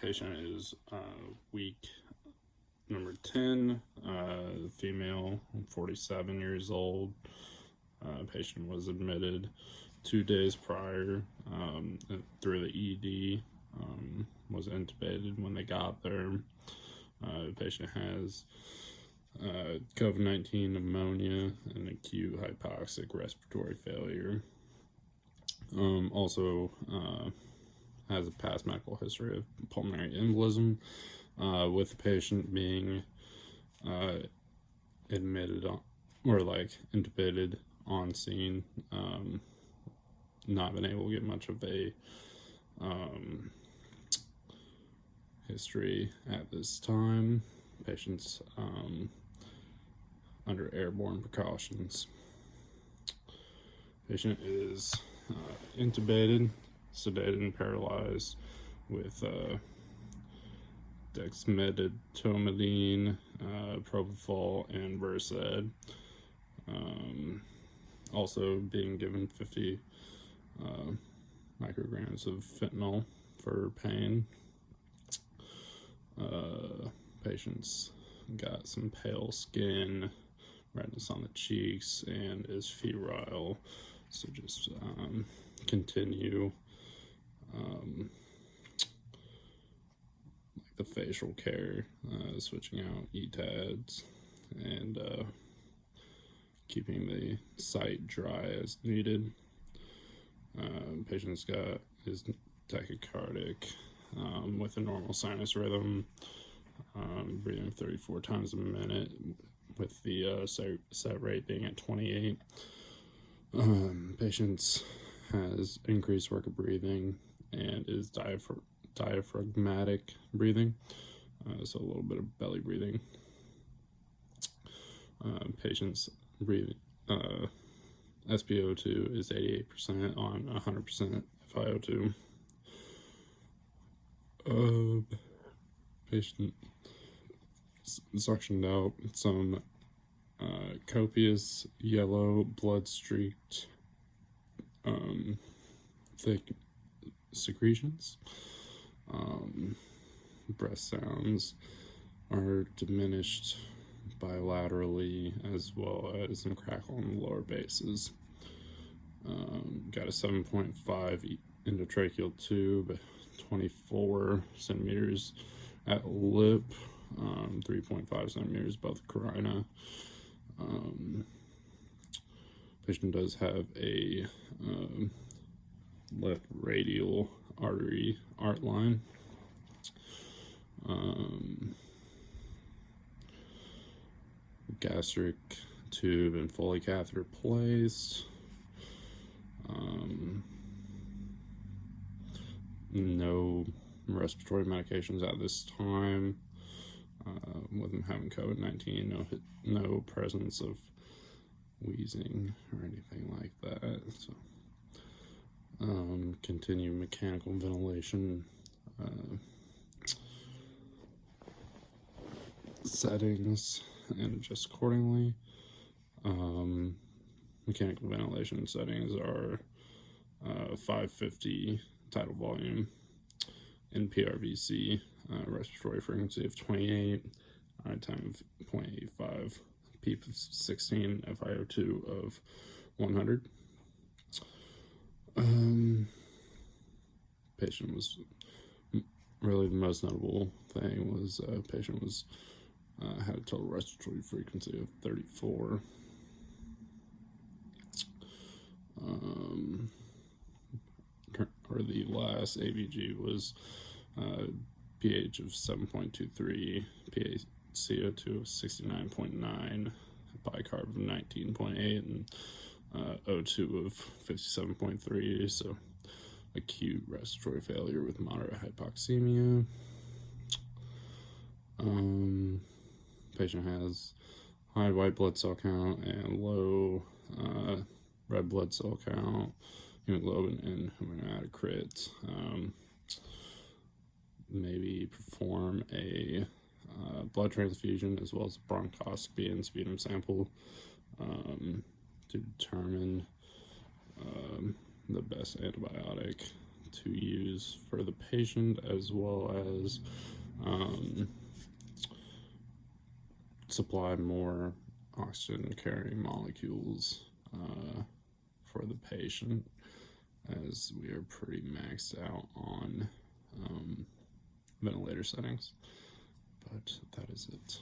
Patient is week number 10, female, 47 years old. Patient was admitted 2 days prior through the ED, was intubated when they got there. The patient has COVID-19 pneumonia and acute hypoxic respiratory failure. Also has a past medical history of pulmonary embolism, with the patient being admitted on, or intubated on scene. Not been able to get much of a history at this time. Patient's under airborne precautions. Patient is intubated, sedated, and paralyzed with dexmedetomidine, propofol, and Versed. Also being given 50 micrograms of fentanyl for pain. Patient's got some pale skin, redness on the cheeks, and is febrile. So just continue the facial care, switching out ETADs, and keeping the site dry as needed. Patient's got his tachycardic with a normal sinus rhythm, breathing 34 times a minute with the set rate being at 28. Patients has increased work of breathing and is diaphragmatic breathing, so a little bit of belly breathing. Patients breathing SpO2 is 88% on 100% FiO2. Patient suctioned out some copious yellow blood streaked thick secretions. Breath sounds are diminished bilaterally, as well as some crackle on the lower bases. Got a 7.5 endotracheal tube, 24 centimeters at lip, 3.5 centimeters above the carina. Patient does have a left radial artery art line. Gastric tube and Foley catheter placed. No respiratory medications at this time. With him having COVID-19, no presence of wheezing or anything like that. So, continue mechanical ventilation settings and adjust accordingly. Mechanical ventilation settings are 550 tidal volume, NPRVC, respiratory frequency of 28, I time of 0.85, PEEP of 16, FiO2 of 100. Patient was really the most notable thing was patient was had a total respiratory frequency of 34. Or the last ABG was pH of 7.23, PaCO2 of 69.9, bicarb of 19.8, and O2 of 57.3. So acute respiratory failure with moderate hypoxemia. Patient has high white blood cell count and low red blood cell count, hemoglobin, and hematocrit. Maybe perform a blood transfusion as well as a bronchoscopy and sputum sample to determine the best antibiotic to use for the patient, as well as supply more oxygen carrying molecules for the patient, as we are pretty maxed out on ventilator settings. But that is it.